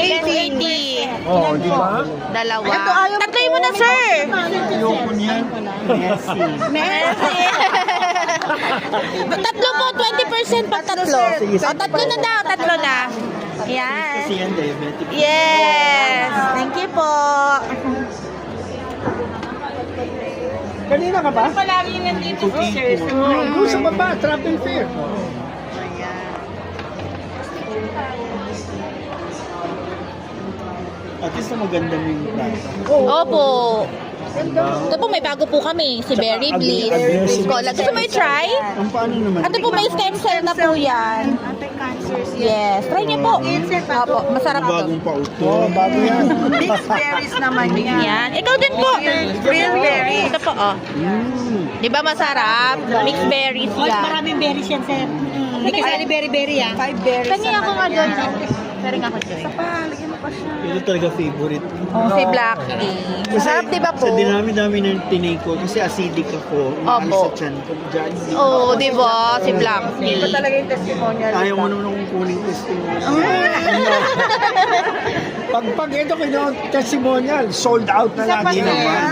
280. Oh, di ba? Dalawa. Tatloy mo na, sir. Ayoko niyan. Messi. Merci. Tatlo po, 20% pag tatlo. O, tatlo na daw, tatlo na. Yan. Kasi yan, diabetic. Yes. Thank you po. Kanina ka ba? Palagi nandito si Sir. Doon sa baba, travel fair. At least na maganda mo yung price. Opo. Ito po, may bago po kami. Si Berry Bliss. Cola. Gusto mo i-try? Ang paano naman? Ito po, may stem cell na po yan. Anti-cancers Yes. Try niyo po. Opo, masarap to. Bagong pauto. Oh, bago yan. Mixed berries naman yan. Yan. Ikaw din po. Real berries. Ito po, oh. Di ba masarap? Mixed berries yan. Maraming berries yan, sir. Hindi kasi berry-berry yan. 5 berries. Tangi ako nga doon. Pero nga ako doon. Lagyan mo pa siya. Ito talaga favorite. Si Black Tea. Masarap, di ba po? Sa dinami-dami ng tinay ko, kasi acidic ako. Umalis Opo. sa tiyan ko. Diyan. Oo, di ba? Si Black Ito Tea. talaga yung testimonial. Ayaw mo naman akong kuning testimonial. Pag ito kayo testimonial, sold out na lagi naman.